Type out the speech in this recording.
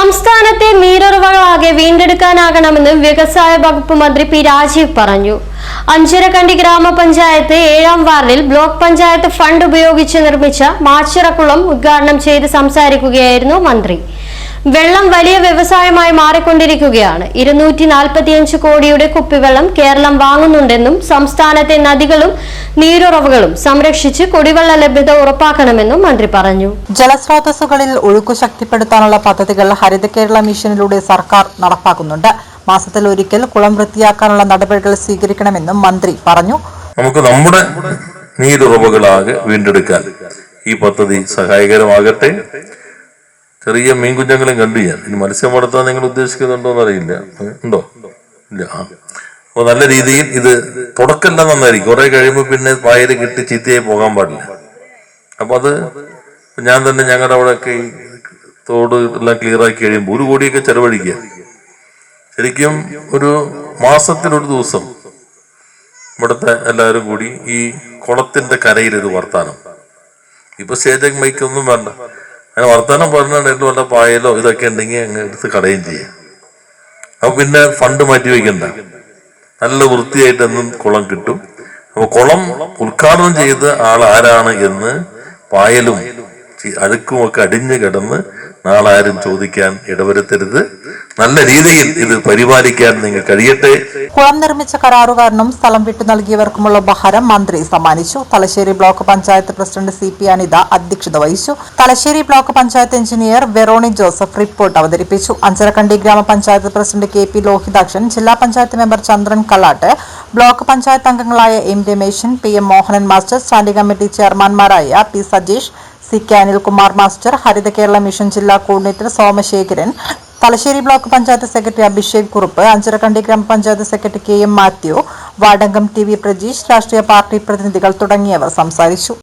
സംസ്ഥാനത്തെ നീരുറവകളാകെ വീണ്ടെടുക്കാനാകണമെന്ന് വ്യവസായ വകുപ്പ് മന്ത്രി പി രാജീവ് പറഞ്ഞു. അഞ്ചരക്കണ്ടി ഗ്രാമപഞ്ചായത്ത് 7ാം വാർഡിൽ ബ്ലോക്ക് പഞ്ചായത്ത് ഫണ്ട് ഉപയോഗിച്ച് നിർമ്മിച്ച മാച്ചിറക്കുളം ഉദ്ഘാടനം ചെയ്ത് സംസാരിക്കുകയായിരുന്നു മന്ത്രി. വെള്ളം വലിയ വ്യവസായമായി മാറിക്കൊണ്ടിരിക്കുകയാണ്. 245 കോടിയുടെ കുപ്പിവെള്ളം കേരളം വാങ്ങുന്നുണ്ടെന്നും സംസ്ഥാനത്തെ നദികളും നീരുറവകളും സംരക്ഷിച്ച് കുടിവെള്ള ലഭ്യത ഉറപ്പാക്കണമെന്നും മന്ത്രി പറഞ്ഞു. ജലസ്രോതസ്സുകളിൽ ഒഴുക്കു ശക്തിപ്പെടുത്താനുള്ള പദ്ധതികൾ ഹരിത കേരള മിഷനിലൂടെ സർക്കാർ നടപ്പാക്കുന്നുണ്ട്. മാസത്തിൽ ഒരിക്കൽ കുളം വൃത്തിയാക്കാനുള്ള നടപടികൾ സ്വീകരിക്കണമെന്നും മന്ത്രി പറഞ്ഞു. നമുക്ക് നമ്മുടെ നീരുറവകളാകെ വീണ്ടെടുക്കാൻ ഈ പദ്ധതി സഹായകരമാകട്ടെ. ചെറിയ മീൻകുഞ്ഞുങ്ങളെയും കണ്ടു ഞാൻ. ഇനി മത്സ്യം വളർത്താൻ നിങ്ങൾ ഉദ്ദേശിക്കുന്നുണ്ടോ എന്നറിയില്ല. ഉണ്ടോ? ഇല്ല. അപ്പോൾ നല്ല രീതിയിൽ ഇത് തുടക്കെല്ലാം നന്നായിരിക്കും. കുറെ കഴിയുമ്പോൾ പിന്നെ വായിൽ കിട്ടി ചീത്തയായി പോകാൻ പാടില്ല. അപ്പൊ അത് ഞാൻ തന്നെ ഞങ്ങളുടെ അവിടെയൊക്കെ ഈ തോട് എല്ലാം ക്ലിയർ ആക്കി കഴിയുമ്പോൾ 1 കോടിയൊക്കെ ചെലവഴിക്കുക. ശരിക്കും ഒരു മാസത്തിലൊരു ദിവസം ഇവിടുത്തെ എല്ലാവരും കൂടി ഈ കുളത്തിന്റെ കരയിലൊരു വർത്താനം. ഇപ്പൊ സ്റ്റേജ് മൈക്കൊന്നും വേണ്ട, അങ്ങനെ വർത്താനം പറഞ്ഞിട്ട് വല്ല പായലോ ഇതൊക്കെ ഉണ്ടെങ്കിൽ അങ്ങ് എടുത്ത് കളയും ചെയ്യാം. അപ്പൊ പിന്നെ ഫണ്ട് മാറ്റി വയ്ക്കണ്ട, നല്ല വൃത്തിയായിട്ട് എന്നും കുളം കിട്ടും. അപ്പൊ കുളം ഉദ്ഘാടനം ചെയ്ത ആൾ ആരാണ് എന്ന് പായലും അഴുക്കുമൊക്കെ അടിഞ്ഞു കിടന്ന് നാളെ ആരും ചോദിക്കാൻ ഇടവരുത്തരുത്. നല്ല രീതിയിൽ ഇത് പരിപാലിക്കാൻ നിങ്ങൾ കഴിയട്ടെ. കുളം നിർമ്മിച്ച കരാറുകാരനും സ്ഥലം വിട്ടു നൽകിയവർക്കുമുള്ള ഉപഹാരം മന്ത്രി സമ്മാനിച്ചു. Thalassery block panchayat president CP Anitha അധ്യക്ഷത വഹിച്ചു. Thalassery block panchayat engineer Veroni Joseph report അവതരിപ്പിച്ചു. അഞ്ചരക്കണ്ടി ഗ്രാമപഞ്ചായത്ത് പ്രസിഡന്റ് KP ലോഹിതാക്ഷൻ, ജില്ലാ പഞ്ചായത്ത് മെമ്പർ ചന്ദ്രൻ കല്ലാട്ട്, ബ്ലോക്ക് പഞ്ചായത്ത് അംഗങ്ങളായ M Rameshan, PM Mohanan master, standing committee ചെയർമാൻമാരായ P Sajeesh, CK Anilkumar master, Haritha Kerala mission ജില്ലാ coordinator Somasekharan, Thalassery block panchayat secretary Abhishek Kurup, Anjarakandy gramapanchayat secretary KM Mathew, വാർഡംഗം TV പ്രജീഷ്, രാഷ്ട്രീയ പാർട്ടി പ്രതിനിധികൾ തുടങ്ങിയവർ സംസാരിച്ചു.